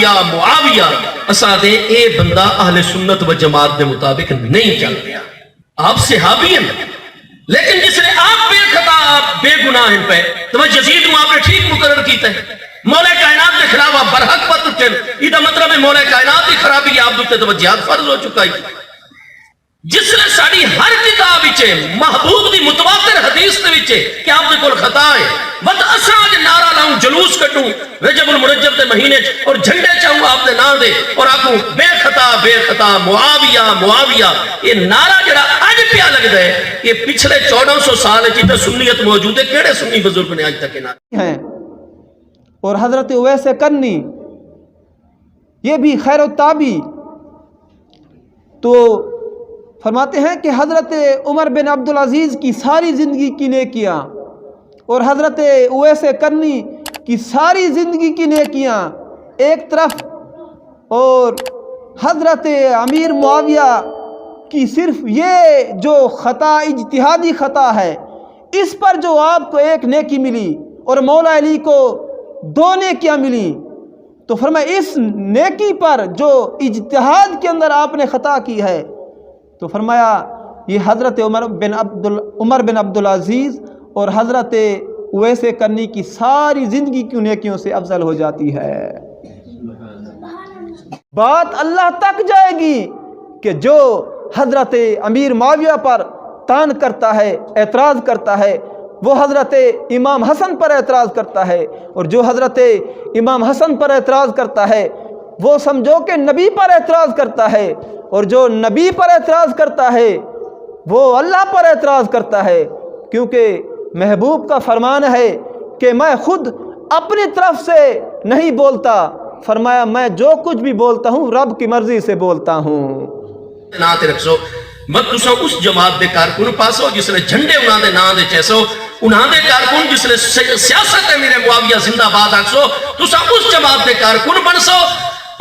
معاویہ اساں دے اے بندہ اہل سنت و جماعت دے مطابق نہیں چل رہا. آپ صحابی ہیں لیکن جس نے آپ بے خطا آپ بے گناہ ہیں پہ تو یزید کو آپ نے ٹھیک مقرر کیتا ہے. مولا کائنات کے خلاف آپ برحق پر اٹھن یہ مطلب ہے مولا کائنات کی خرابی آپ دوتے تو جہاد فرض ہو چکا ہے. جس نے ساری ہر کتاب وچے محبوب دی متواتر حدیث دے وچے کہ آپ دے کول خطا ہے بس اساں اج نعرہ لاؤں جلوس کٹوں رجب المرجب دے مہینے اور جھنڈے چاہوں آپ دے نام دے اور آکھوں بے خطا معاویہ معاویہ. یہ نعرہ جڑا اج پیا لگدا ہے یہ پچھلے 1400 سال جتے سنیت موجود ہے کیڑے سنی بزرگ نے اج تک نہ ہیں. اور حضرت اویس کرنی یہ بھی خیر التابی تو فرماتے ہیں کہ حضرت عمر بن عبدالعزیز کی ساری زندگی کی نیکیاں اور حضرت اویس کرنی کی ساری زندگی کی نیکیاں ایک طرف اور حضرت امیر معاویہ کی صرف یہ جو خطا اجتہادی خطا ہے اس پر جو آپ کو ایک نیکی ملی اور مولا علی کو 2 نیکیاں ملی. تو فرمایا اس نیکی پر جو اجتہاد کے اندر آپ نے خطا کی ہے تو فرمایا یہ حضرت عمر بن عبدالعزیز اور حضرت اویس کرنی کی ساری زندگی کی نیکیوں سے افضل ہو جاتی ہے. بات اللہ تک جائے گی کہ جو حضرت امیر معاویہ پر طعن کرتا ہے اعتراض کرتا ہے وہ حضرت امام حسن پر اعتراض کرتا ہے اور جو حضرت امام حسن پر اعتراض کرتا ہے وہ سمجھو کہ نبی پر اعتراض کرتا ہے اور جو نبی پر اعتراض کرتا ہے وہ اللہ پر اعتراض کرتا ہے. کیونکہ محبوب کا فرمان ہے کہ میں خود اپنی طرف سے نہیں بولتا فرمایا میں جو کچھ بھی بولتا ہوں رب کی مرضی سے بولتا ہوں. نات رکھسو مت تسا اس جماعت دے کارکن پاسو جس نے جھنڈے انہاں دے نام دے چیسو انہاں دے کارکن جس نے سیاست ہے میرے معاویہ زندہ باد آکسو تسا اس جماعت دے کارکن بنسو.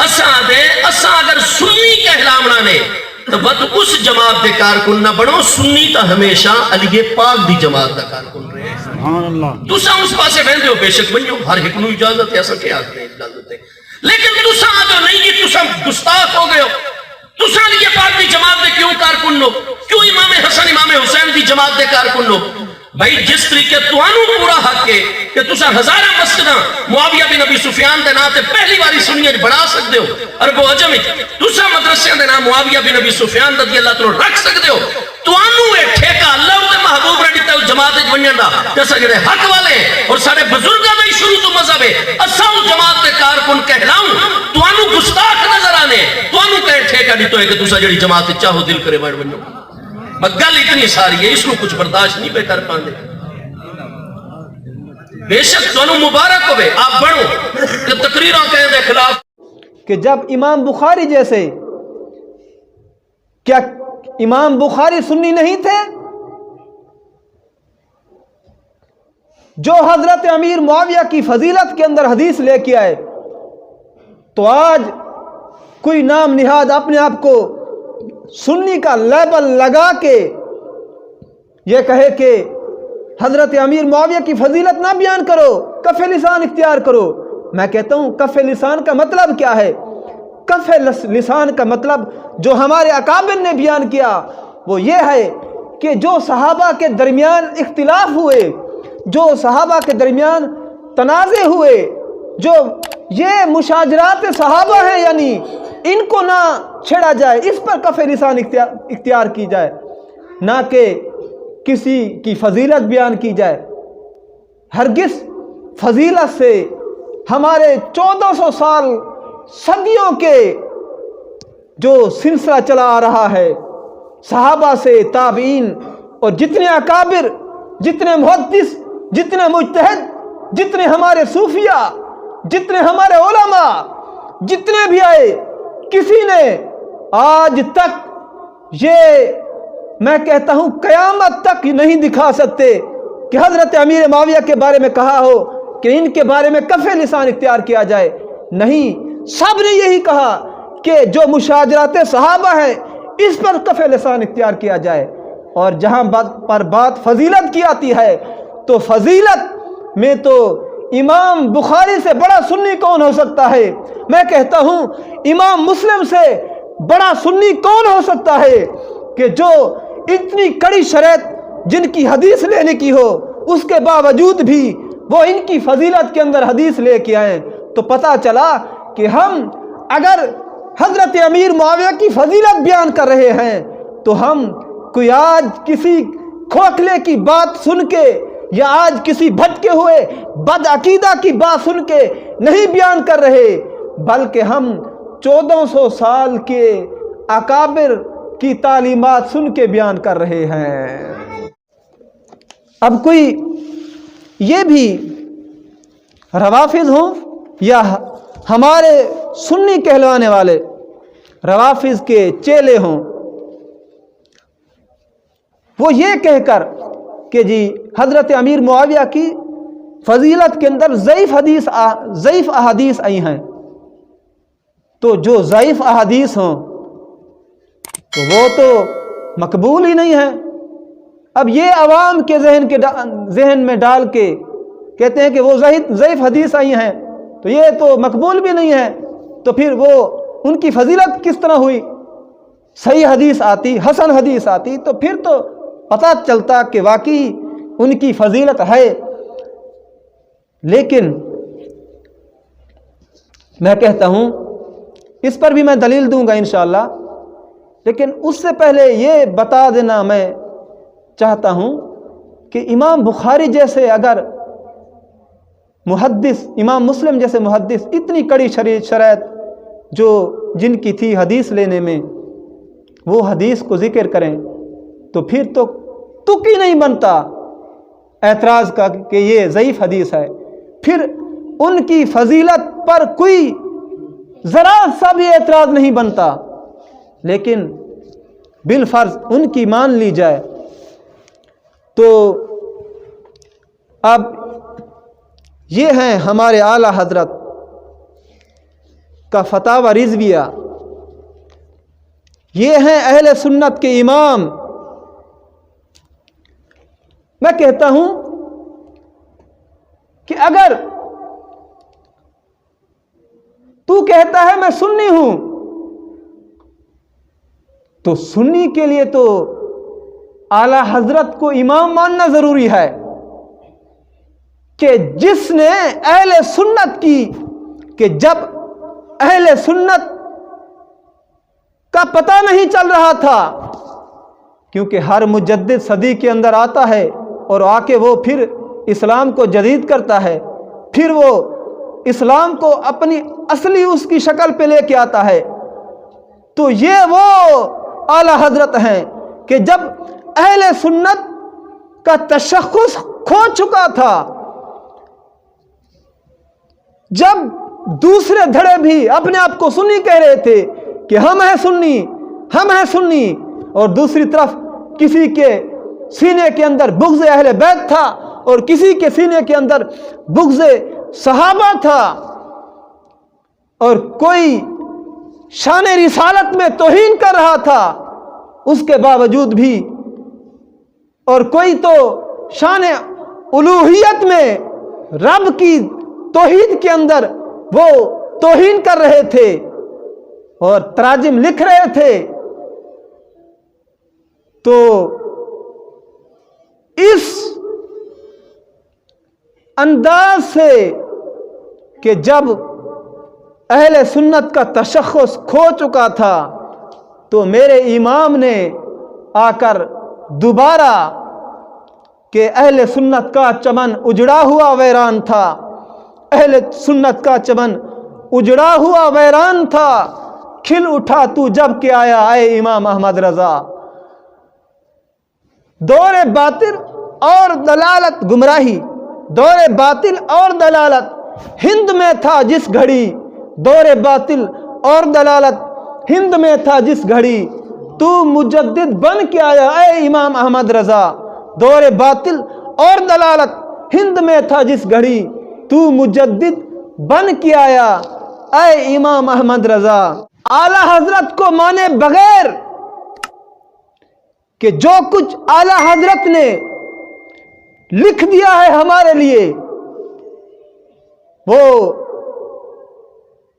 اساں اگر سنی کہلامنا نے تو بت اس جماعت دے کارکن نہ بڑھو. سنی تا ہمیشہ علی پاک دی جماعت دا کارکن رہے. سبحان اللہ. تسا اس پاسے بہن دیو بے شک بنجو ہر ایک نو اجازت ہے ایسا کیا آتے ہیں اجازت ہے لیکن تسا جو نہیں یہ تسا گستاخ ہو گئے ہو. تسا علی پاک دی جماعت دے کیوں کارکن لو کیوں امام حسن امام حسین دی جماعت دے کارکن لو. بھائی جس طریقے توانو پورا حق ہے کہ تسا ہزارہ مسجداں معاویہ بن ابی سفیان دے نام تے پہلی باری سنیت بڑھا سکتے ہو عرب و عجم تسا مدرسے دے نام معاویہ بن ابی سفیان رضی اللہ تعالی رکھ سکتے ہو. توانو ایک ٹھیکہ اللہ تے محبوب نے دیتا ہے جماعت وچ ونجن دا جیسا جڑے حق والے اور سارے بزرگاں دا شروع تو مذہب ہے اساں جماعت دے کارکن کہلاؤں توانو گستاخ نظر آنے توانو کہے ٹھیکہ دیتو ہے کہ تسا جڑی جماعت چاہو دل کرے بڑھ ونجو. گل اتنی ساری ہے اس کو کچھ برداشت نہیں پہ کر پاندے. بے شک دونوں مبارک ہوئے آپ بڑھو کہ تقریروں کہیں دے خلاف کہ جب امام بخاری جیسے کیا امام بخاری سنی نہیں تھے جو حضرت امیر معاویہ کی فضیلت کے اندر حدیث لے کے آئے تو آج کوئی نام نہاد اپنے آپ کو سنی کا لیبل لگا کے یہ کہے کہ حضرت امیر معاویہ کی فضیلت نہ بیان کرو کف لسان اختیار کرو. میں کہتا ہوں کف لسان کا مطلب کیا ہے؟ کف لسان کا مطلب جو ہمارے اکابر نے بیان کیا وہ یہ ہے کہ جو صحابہ کے درمیان اختلاف ہوئے جو صحابہ کے درمیان تنازع ہوئے جو یہ مشاجرات صحابہ ہیں یعنی ان کو نہ چھیڑا جائے اس پر کف لسان اختیار کی جائے نہ کہ کسی کی فضیلت بیان کی جائے. ہرگز فضیلت سے ہمارے 1400 سال صدیوں کے جو سلسلہ چلا آ رہا ہے صحابہ سے تابعین اور جتنے اکابر جتنے محدث جتنے مجتہد جتنے ہمارے صوفیہ جتنے ہمارے علماء جتنے بھی آئے کسی نے آج تک یہ میں کہتا ہوں قیامت تک نہیں دکھا سکتے کہ حضرت امیر معاویہ کے بارے میں کہا ہو کہ ان کے بارے میں کف لسان اختیار کیا جائے. نہیں سب نے یہی کہا کہ جو مشاجرات صحابہ ہیں اس پر کف لسان اختیار کیا جائے. اور جہاں پر بات فضیلت کی آتی ہے تو فضیلت میں تو امام بخاری سے بڑا سنی کون ہو سکتا ہے؟ میں کہتا ہوں امام مسلم سے بڑا سنی کون ہو سکتا ہے کہ جو اتنی کڑی شرط جن کی حدیث لینے کی ہو اس کے باوجود بھی وہ ان کی فضیلت کے اندر حدیث لے کے آئیں۔ تو پتہ چلا کہ ہم اگر حضرت امیر معاویہ کی فضیلت بیان کر رہے ہیں تو ہم کوئی آج کسی کھوکھلے کی بات سن کے یا آج کسی بھٹکے ہوئے بد عقیدہ کی بات سن کے نہیں بیان کر رہے، بلکہ ہم 1400 سال کے اکابر کی تعلیمات سن کے بیان کر رہے ہیں۔ اب کوئی یہ بھی روافض ہوں یا ہمارے سنی کہلوانے والے روافض کے چیلے ہوں، وہ یہ کہہ کر کہ جی حضرت امیر معاویہ کی فضیلت کے اندر ضعیف احادیث آئی ہیں، تو جو ضعیف احادیث ہوں تو وہ تو مقبول ہی نہیں ہے۔ اب یہ عوام کے ذہن میں ڈال کے کہتے ہیں کہ وہ ضعیف حدیث آئی ہیں تو یہ تو مقبول بھی نہیں ہے، تو پھر وہ ان کی فضیلت کس طرح ہوئی؟ صحیح حدیث آتی، حسن حدیث آتی تو پھر تو پتہ چلتا کہ واقعی ان کی فضیلت ہے۔ لیکن میں کہتا ہوں اس پر بھی میں دلیل دوں گا انشاءاللہ، لیکن اس سے پہلے یہ بتا دینا میں چاہتا ہوں کہ امام بخاری جیسے اگر محدث، امام مسلم جیسے محدث اتنی کڑی شرائط جو جن کی تھی حدیث لینے میں، وہ حدیث کو ذکر کریں تو پھر تو تک ہی نہیں بنتا اعتراض کا کہ یہ ضعیف حدیث ہے۔ پھر ان کی فضیلت پر کوئی ذرا سا بھی اعتراض نہیں بنتا، لیکن بالفرض ان کی مان لی جائے تو اب یہ ہیں ہمارے اعلیٰ حضرت کا فتاوی رضویہ، یہ ہیں اہل سنت کے امام۔ میں کہتا ہوں کہ اگر تو کہتا ہے میں سنی ہوں تو سنی کے لیے تو اعلیٰ حضرت کو امام ماننا ضروری ہے کہ جس نے اہل سنت کی، کہ جب اہل سنت کا پتہ نہیں چل رہا تھا، کیونکہ ہر مجدد صدی کے اندر آتا ہے اور آ کے وہ پھر اسلام کو جدید کرتا ہے، پھر وہ اسلام کو اپنی اصلی اس کی شکل پہ لے کے آتا ہے، تو یہ وہ اعلیٰ حضرت ہیں کہ جب اہل سنت کا تشخص کھو چکا تھا، جب دوسرے دھڑے بھی اپنے آپ کو سنی کہہ رہے تھے کہ ہم ہیں سنی، ہم ہیں سنی، اور دوسری طرف کسی کے سینے کے اندر بغض اہل بیت تھا اور کسی کے سینے کے اندر بغض صحابہ تھا، اور کوئی شان رسالت میں توہین کر رہا تھا اس کے باوجود بھی، اور کوئی تو شان الوہیت میں رب کی توحید کے اندر وہ توہین کر رہے تھے اور تراجم لکھ رہے تھے۔ تو اس انداز سے کہ جب اہل سنت کا تشخص کھو چکا تھا تو میرے امام نے آ کر دوبارہ کہ اہل سنت کا چمن اجڑا ہوا ویران تھا، اہل سنت کا چمن اجڑا ہوا ویران تھا، کھل اٹھا تو جب کہ آیا اے امام احمد رضا۔ دور باطل اور دلالت گمراہی، دور باطل اور دلالت ہند میں تھا جس گھڑی، دور باطل اور دلالت ہند میں تھا جس گھڑی، تو مجدد بن کے آیا اے امام احمد رضا۔ دور باطل اور دلالت ہند میں تھا جس گھڑی، تو مجدد بن کے آیا اے امام احمد رضا۔ اعلیٰ حضرت کو مانے بغیر کہ جو کچھ اعلیٰ حضرت نے لکھ دیا ہے ہمارے لیے، وہ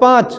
5,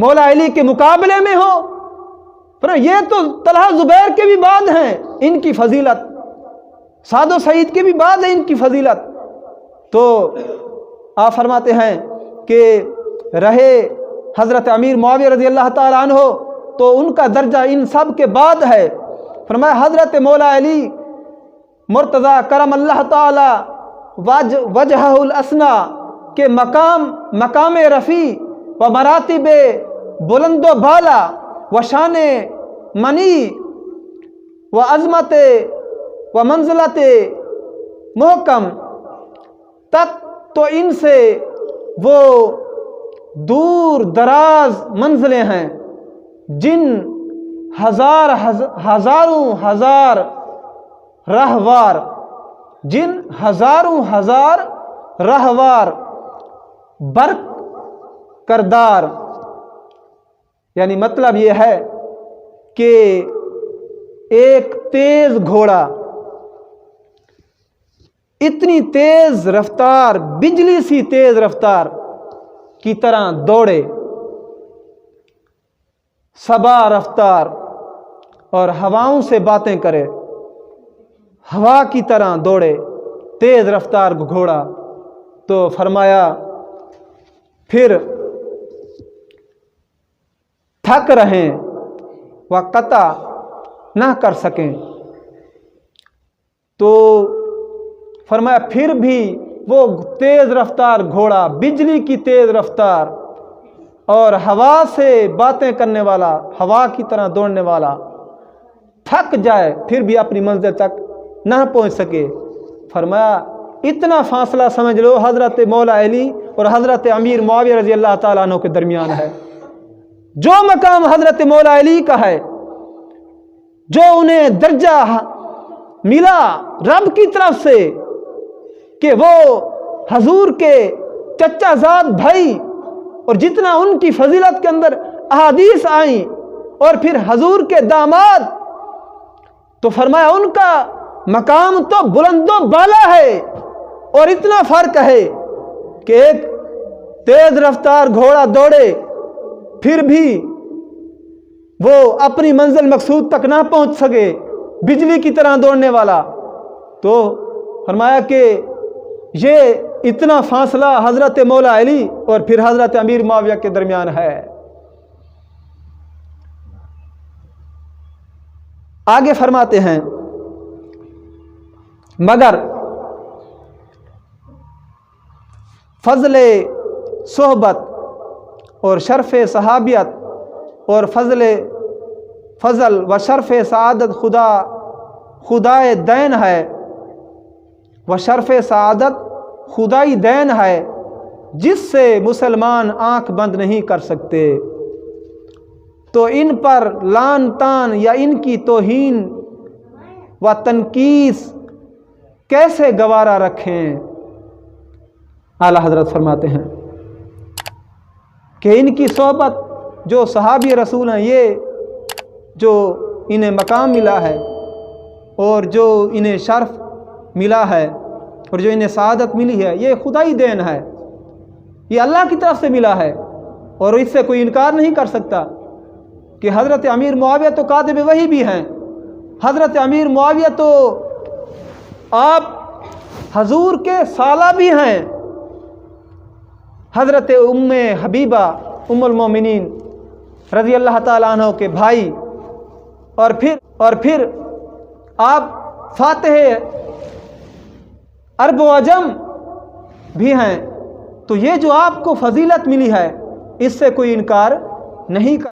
مولا علی کے مقابلے میں ہو؟ پر یہ تو طلحہ زبیر کے بھی بعد ہیں ان کی فضیلت، سعد و سعید کے بھی بعد ہے ان کی فضیلت۔ تو آپ فرماتے ہیں کہ رہے حضرت امیر معاویہ رضی اللہ تعالیٰ عنہ تو ان کا درجہ ان سب کے بعد ہے۔ فرمایا حضرت مولا علی مرتضیٰ کرم اللہ تعالی وجہہ الاسنا کے مقام رفیع و مراتب بلند و بالا و شان منی و عظمت و منزلت محکم تک تو ان سے وہ دور دراز منزلیں ہیں جن ہزاروں ہزار رہوار برق کردار، یعنی مطلب یہ ہے کہ ایک تیز گھوڑا اتنی تیز رفتار، بجلی سی تیز رفتار کی طرح دوڑے، صبا رفتار اور ہواؤں سے باتیں کرے، ہوا کی طرح دوڑے تیز رفتار گھوڑا، تو فرمایا پھر تھک رہیں و قطع نہ کر سکیں، تو فرمایا پھر بھی وہ تیز رفتار گھوڑا، بجلی کی تیز رفتار اور ہوا سے باتیں کرنے والا، ہوا کی طرح دوڑنے والا تھک جائے پھر بھی اپنی منزل تک نہ پہنچ سکے۔ فرمایا اتنا فاصلہ سمجھ لو حضرت مولا علی اور حضرت امیر معاویہ رضی اللہ تعالیٰ عنہ کے درمیان ہے۔ جو مقام حضرت مولا علی کا ہے، جو انہیں درجہ ملا رب کی طرف سے کہ وہ حضور کے چچا زاد بھائی، اور جتنا ان کی فضیلت کے اندر احادیث آئیں، اور پھر حضور کے داماد، تو فرمایا ان کا مقام تو بلند و بالا ہے، اور اتنا فرق ہے کہ ایک تیز رفتار گھوڑا دوڑے پھر بھی وہ اپنی منزل مقصود تک نہ پہنچ سکے، بجلی کی طرح دوڑنے والا۔ تو فرمایا کہ یہ اتنا فاصلہ حضرت مولا علی اور پھر حضرت امیر معاویہ کے درمیان ہے۔ آگے فرماتے ہیں مگر فضل صحبت اور شرف صحابیت اور فضل و شرف سعادت خدائے دین ہے، و شرف سعادت خدائی دین ہے جس سے مسلمان آنکھ بند نہیں کر سکتے، تو ان پر لان تان یا ان کی توہین و تنقیص کیسے گوارا رکھیں۔ اعلیٰ حضرت فرماتے ہیں کہ ان کی صحبت، جو صحابی رسول ہیں، یہ جو انہیں مقام ملا ہے اور جو انہیں شرف ملا ہے اور جو انہیں سعادت ملی ہے، یہ خدائی دین ہے، یہ اللہ کی طرف سے ملا ہے، اور اس سے کوئی انکار نہیں کر سکتا کہ حضرت امیر معاویہ تو کاتب وحی بھی ہیں۔ حضرت امیر معاویہ تو آپ حضور کے سالہ بھی ہیں، حضرت ام حبیبہ ام المومنین رضی اللہ تعالیٰ عنہ کے بھائی، اور پھر آپ فاتح عرب و عجم بھی ہیں، تو یہ جو آپ کو فضیلت ملی ہے اس سے کوئی انکار نہیں کر